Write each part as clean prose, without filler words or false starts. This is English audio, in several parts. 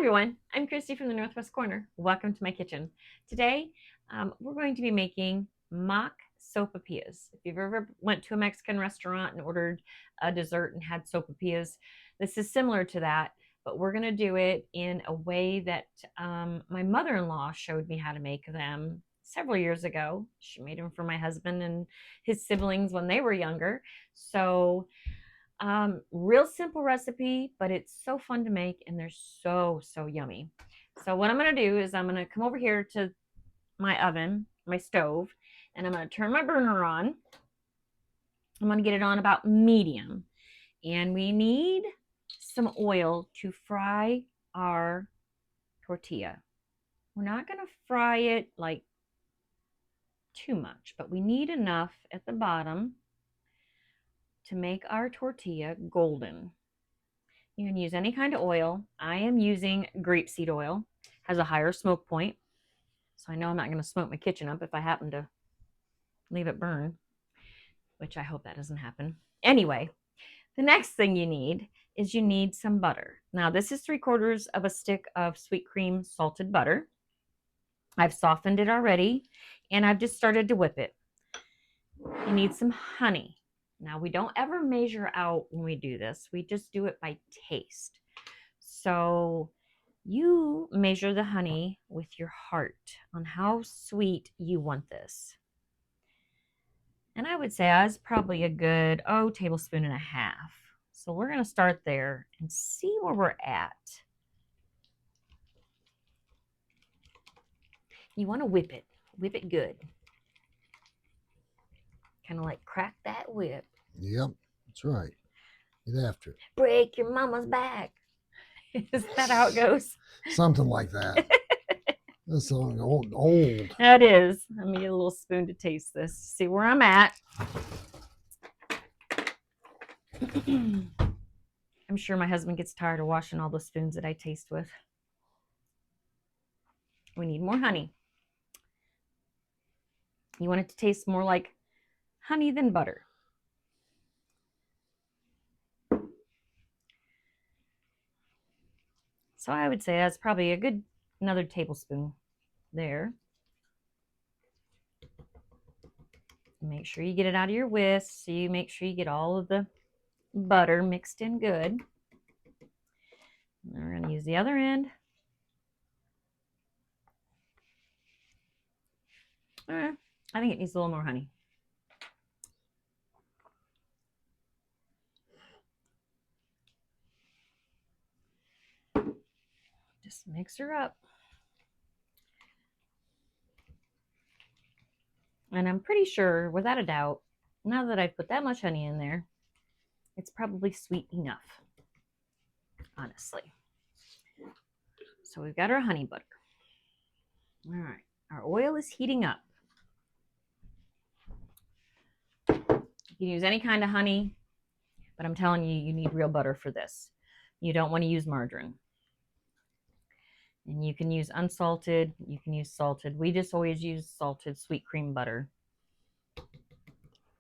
everyone, I'm Christy from the Northwest Corner. Welcome to my kitchen. Today, we're going to be making mock sopapillas. If you've ever went to a Mexican restaurant and ordered a dessert and had sopapillas, this is similar to that, but we're going to do it in a way that my mother-in-law showed me how to make them several years ago. She made them for my husband and his siblings when they were younger. So real simple recipe, but it's so fun to make and they're so yummy. So what I'm going to do is I'm going to come over here to my oven, my stove, and I'm going to turn my burner on. I'm going to get it on about medium, and we need some oil to fry our tortilla. We're not going to fry it like too much, but we need enough at the bottom to make our tortilla golden. You can use any kind of oil. I am using grapeseed oil. Has a higher smoke point, so I know I'm not going to smoke my kitchen up if I happen to leave it burn, which I hope that doesn't happen. Anyway, the next thing you need is you need some butter. Now this is 3/4 of a stick of sweet cream salted butter. I've softened it already and I've just started to whip it. You need some honey. Now, we don't ever measure out when we do this. We just do it by taste. So you measure the honey with your heart on how sweet you want this. And I would say that's probably a good, tablespoon and a half. So we're going to start there and see where we're at. You want to whip it good. Kind of like crack that whip. Yep, that's right. Get after it. Break your mama's back. Is that how it goes? Something like that. That's old. That is. Let me get a little spoon to taste this. See where I'm at. I'm sure my husband gets tired of washing all the spoons that I taste with. We need more honey. You want it to taste more like honey than butter. So I would say that's probably a good another tablespoon there. Make sure you get it out of your whisk. So you make sure you get all of the butter mixed in good. And we're going to use the other end. I think it needs a little more honey. Just mix her up. And I'm pretty sure, without a doubt, now that I've put that much honey in there, it's probably sweet enough, honestly. So we've got our honey butter. All right, our oil is heating up. You can use any kind of honey, but I'm telling you, you need real butter for this. You don't want to use margarine. And you can use unsalted, you can use salted. We just always use salted sweet cream butter.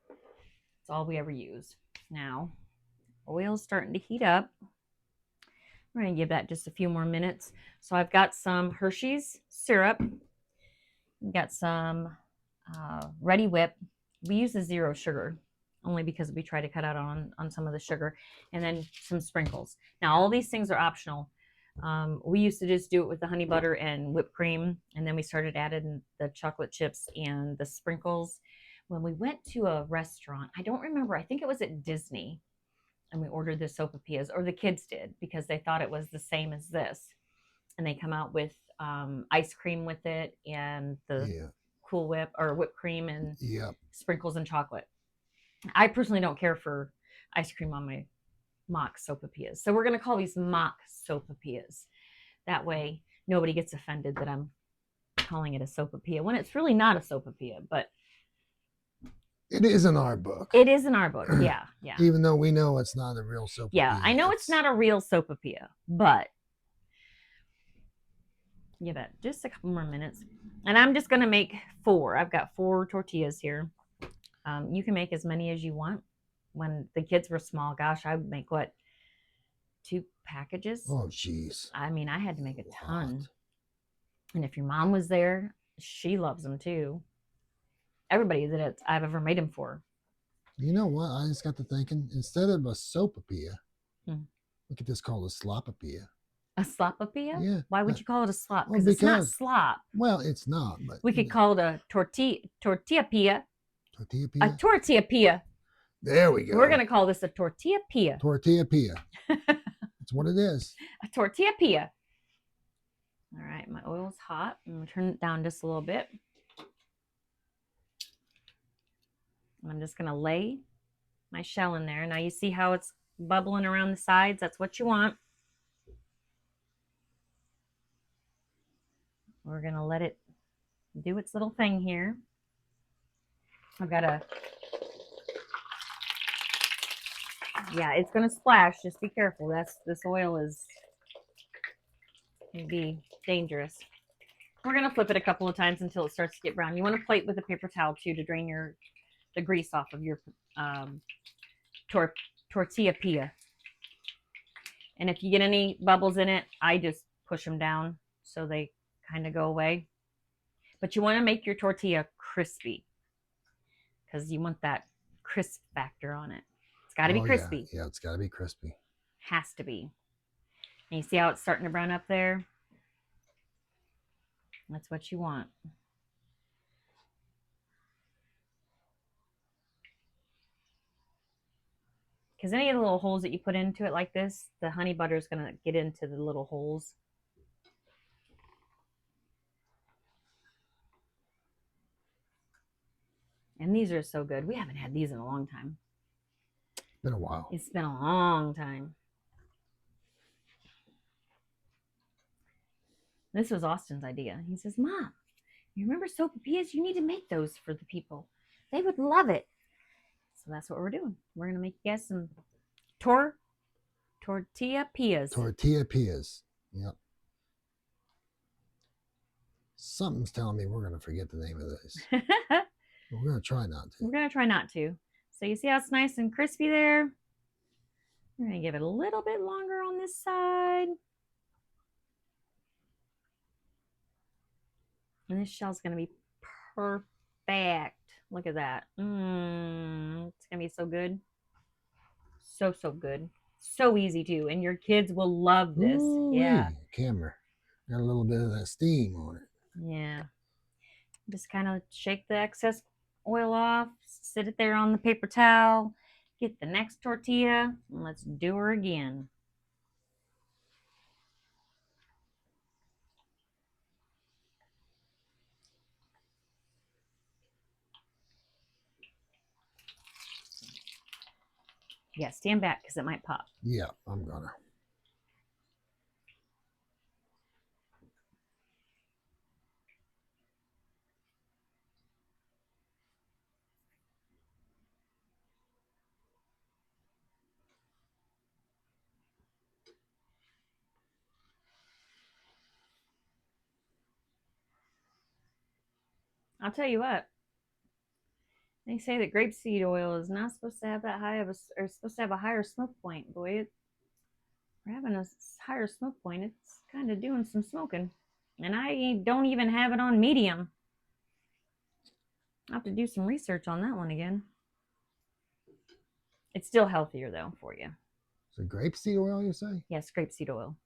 That's all we ever use. Now, oil's starting to heat up. We're going to give that just a few more minutes. So I've got some Hershey's syrup. We've got some Ready Whip. We use the 0 sugar, only because we try to cut out on some of the sugar. And then some sprinkles. Now, all these things are optional. We used to just do it with the honey butter and whipped cream, and then we started adding the chocolate chips and the sprinkles. When we went to a restaurant, I don't remember, I think it was at Disney, and we ordered the sopapillas, or the kids did, because they thought it was the same as this. And they come out with ice cream with it, and the Cool Whip or whipped cream and sprinkles and chocolate. I personally don't care for ice cream on my mock sopapillas. So we're going to call these mock sopapillas. That way nobody gets offended that I'm calling it a sopapilla when it's really not a sopapilla, but it is in our book. It is in our book. Yeah. Even though we know it's not a real sopapilla. Yeah, I know it's not a real sopapilla, but give it just a couple more minutes. And I'm just going to make 4. I've got 4 tortillas here. You can make as many as you want. When the kids were small, gosh, I would make 2 packages. Oh, jeez. I mean, I had to make a ton. Lot. And if your mom was there, she loves them too. Everybody that I've ever made them for. You know what? I just got to thinking. Instead of a sopapilla, Hmm. we could just call it a slopapilla. A slopapilla? Yeah. Why would you call it a slop? Well, It's not because slop. well, it's not. But We could call it a tortilla-pilla. tortilla A pilla. tortilla-pilla. There we go. We're gonna call this a tortilla-pilla. Tortilla pilla. That's what it is. A tortilla-pilla. All right, my oil's hot. I'm gonna turn it down just a little bit. I'm just gonna lay my shell in there. Now you see how it's bubbling around the sides? That's what you want. We're gonna let it do its little thing here. I've got a, yeah, it's gonna splash. Just be careful. This oil is can be dangerous. We're gonna flip it a couple of times until it starts to get brown. You want to plate with a paper towel too to drain the grease off of your tortilla pilla. And if you get any bubbles in it, I just push them down so they kind of go away. But you want to make your tortilla crispy because you want that crisp factor on it. It's got to be crispy. Yeah, it's got to be crispy. Has to be. And you see how it's starting to brown up there? That's what you want. Because any of the little holes that you put into it like this, the honey butter is going to get into the little holes. And these are so good. We haven't had these in a long time. It's been a while. It's been a long time. This was Austin's idea. He says, Mom, you remember Sopapillas? You need to make those for the people. They would love it. So that's what we're doing. We're going to make you guys some tortilla pillas. Tortilla pillas. Yep. Something's telling me we're going to forget the name of this. We're going to try not to. We're going to try not to. So you see how it's nice and crispy there? We're going to give it a little bit longer on this side. And this shell's going to be perfect. Look at that. It's going to be so good. So, so good. So easy too. And your kids will love this. Ooh, yeah. Camera. Got a little bit of that steam on it. Yeah. Just kind of shake the excess oil off. Sit it there on the paper towel. Get the next tortilla. And let's do her again. Yeah, stand back because it might pop. Yeah, I'm gonna. I'll tell you what. They say that grapeseed oil is not supposed to have that high of a, or supposed to have a higher smoke point. Boy, we're having a higher smoke point. It's kind of doing some smoking. And I don't even have it on medium. I'll have to do some research on that one again. It's still healthier though for you. So grapeseed oil, you say? Yes, grapeseed oil.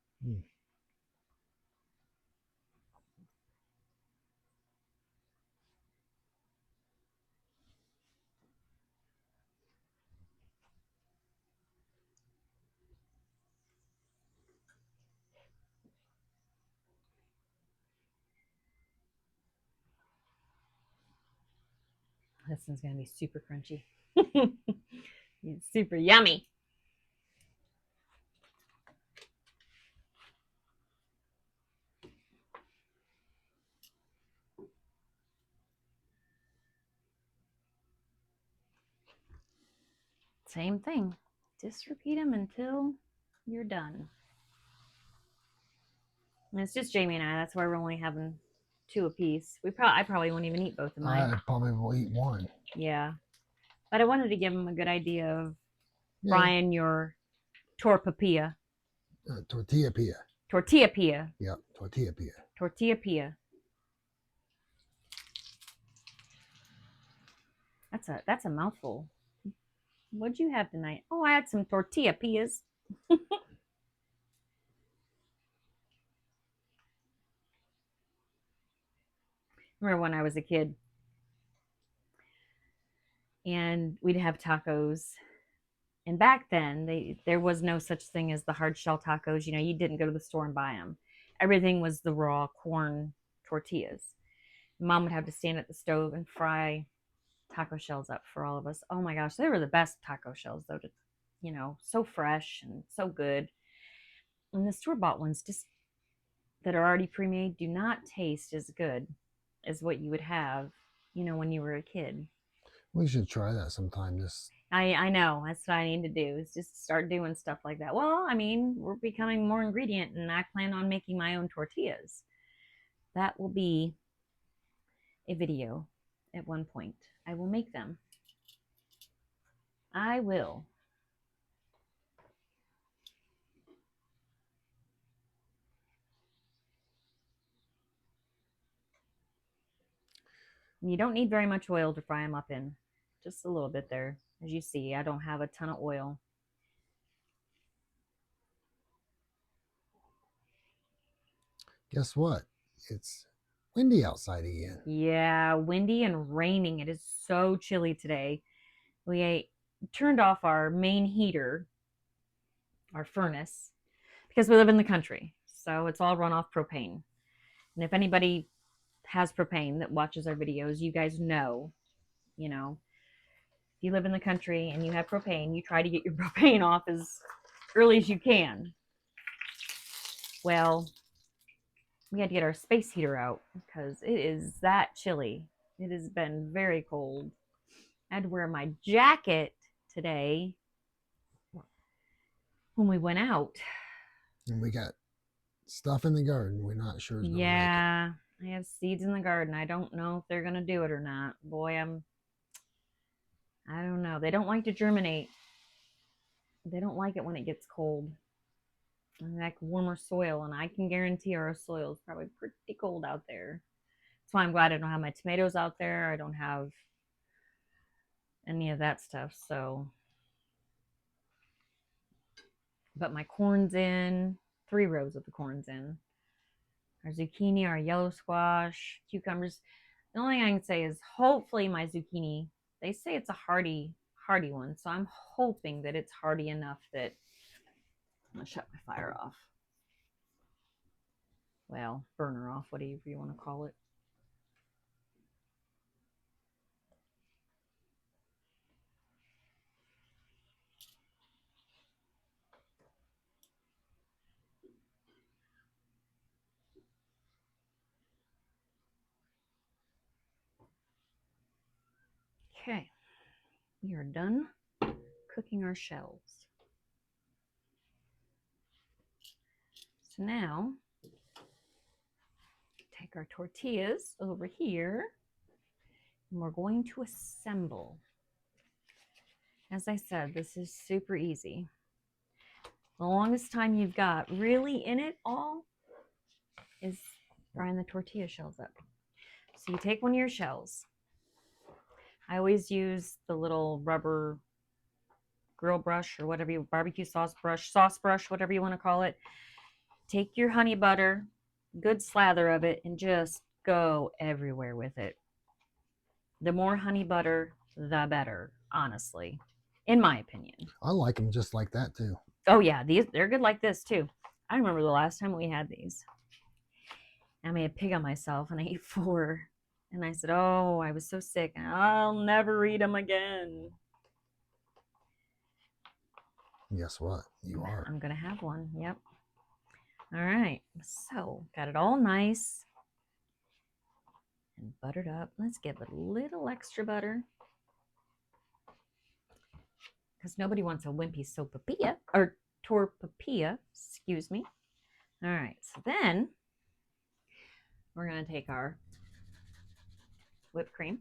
This one's going to be super crunchy. It's super yummy. Same thing. Just repeat them until you're done. And it's just Jamie and I. That's why we're only having 2 apiece. I probably won't even eat both of mine. I probably will eat one. Yeah. But I wanted to give them a good idea of frying your torpapilla. Tortilla pia. Tortilla pia. Yep, tortilla pia. Tortilla pia. That's a mouthful. What'd you have tonight? Oh, I had some tortilla pias. Remember when I was a kid and we'd have tacos. And back then, there was no such thing as the hard shell tacos. You know, you didn't go to the store and buy them. Everything was the raw corn tortillas. Mom would have to stand at the stove and fry taco shells up for all of us. Oh my gosh, they were the best taco shells, though. So fresh and so good. And the store bought ones just that are already pre made do not taste as good as what you would have, when you were a kid. We should try that sometime. I know that's what I need to do is just start doing stuff like that. Well, I mean, we're becoming more ingredient, and I plan on making my own tortillas. That will be a video at one point. I will make them. I will. You don't need very much oil to fry them up in. Just a little bit there. As you see, I don't have a ton of oil. Guess what? It's windy outside again. Yeah, windy and raining. It is so chilly today. We turned off our main heater, our furnace, because we live in the country. So it's all run off propane. And if anybody has propane that watches our videos, you guys know, if you live in the country and you have propane, you try to get your propane off as early as you can. Well, we had to get our space heater out because it is that chilly. It has been very cold. I had to wear my jacket today when we went out. And we got stuff in the garden we're not sure is going to make it. Yeah, I have seeds in the garden. I don't know if they're going to do it or not. Boy, I don't know. They don't like to germinate. They don't like it when it gets cold. And like warmer soil, and I can guarantee our soil is probably pretty cold out there. That's why I'm glad I don't have my tomatoes out there. I don't have any of that stuff. But my corn's in, 3 rows of the corn's in. Our zucchini, our yellow squash, cucumbers. The only thing I can say is hopefully my zucchini, they say it's a hardy one. So I'm hoping that it's hardy enough that I'm going to shut my fire off. Well, burner off, whatever you want to call it. Okay, we are done cooking our shells. So now, take our tortillas over here, and we're going to assemble. As I said, this is super easy. The longest time you've got really in it all is frying the tortilla shells up. So you take one of your shells. I always use the little rubber grill brush or whatever you, barbecue sauce brush, whatever you want to call it. Take your honey butter, good slather of it, and just go everywhere with it. The more honey butter, the better, honestly, in my opinion. I like them just like that too. Oh yeah, they're good like this too. I remember the last time we had these. I made a pig on myself and I ate 4. And I said, oh, I was so sick. I'll never eat them again. Guess what? You are. I'm going to have one. Yep. All right. So got it all nice and buttered up. Let's give it a little extra butter because nobody wants a wimpy sopapilla or torpapilla, excuse me. All right. So then we're going to take our whipped cream.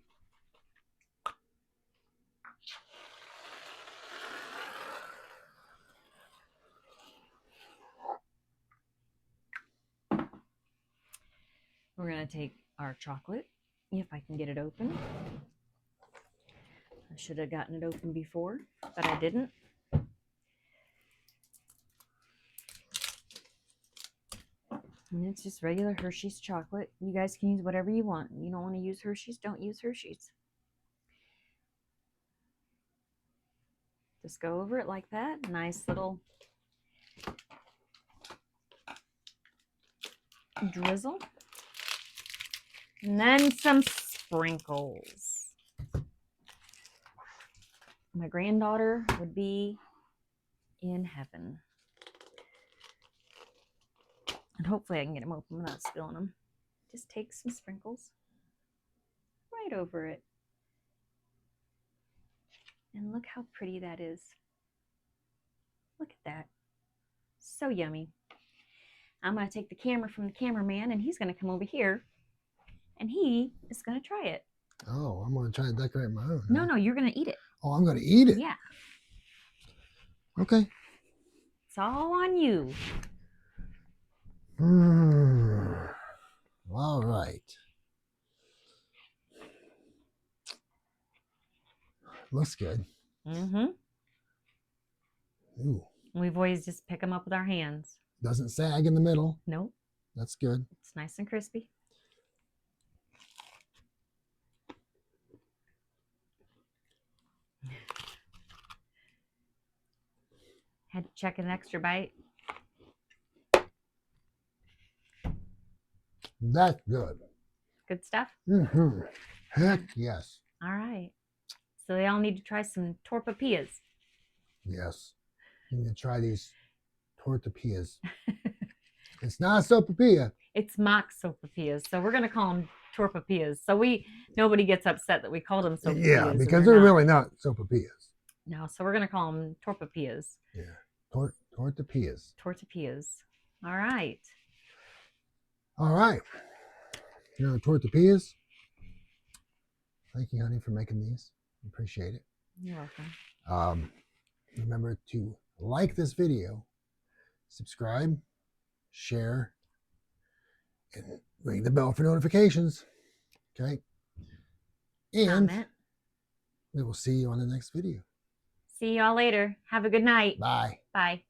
going to take our chocolate, if I can get it open. I should have gotten it open before, but I didn't. And it's just regular Hershey's chocolate. You guys can use whatever you want. You don't want to use Hershey's, don't use Hershey's. Just go over it like that. Nice little drizzle. And then some sprinkles. My granddaughter would be in heaven. And hopefully I can get them open without spilling them. Just take some sprinkles right over it. And look how pretty that is. Look at that. So yummy. I'm going to take the camera from the cameraman, and he's going to come over here, and he is going to try it. Oh, I'm going to try to decorate my own. No, you're going to eat it. Oh, I'm going to eat it? Yeah. Okay. It's all on you. All right. Looks good. Mm-hmm. Ooh. We've always just pick them up with our hands. Doesn't sag in the middle. Nope. That's good. It's nice and crispy. Had to check an extra bite. That's good. Good stuff? Mm-hmm. Heck yes. All right. So they all need to try some torpapillas. Yes. You need to try these tortapillas. It's not a sopapilla. It's mock sopapillas. So we're going to call them torpapillas. So nobody gets upset that we called them sopapillas. Yeah, because they're really not sopapillas. No, so we're going to call them torpapillas. Yeah. Tortapillas. Tortapillas. All right. All right. Tortapillas. Thank you, honey, for making these. Appreciate it. You're welcome. Remember to like this video, subscribe, share, and ring the bell for notifications. Okay? And comment. we will see you on the next video. See y'all later. Have a good night. Bye. Bye.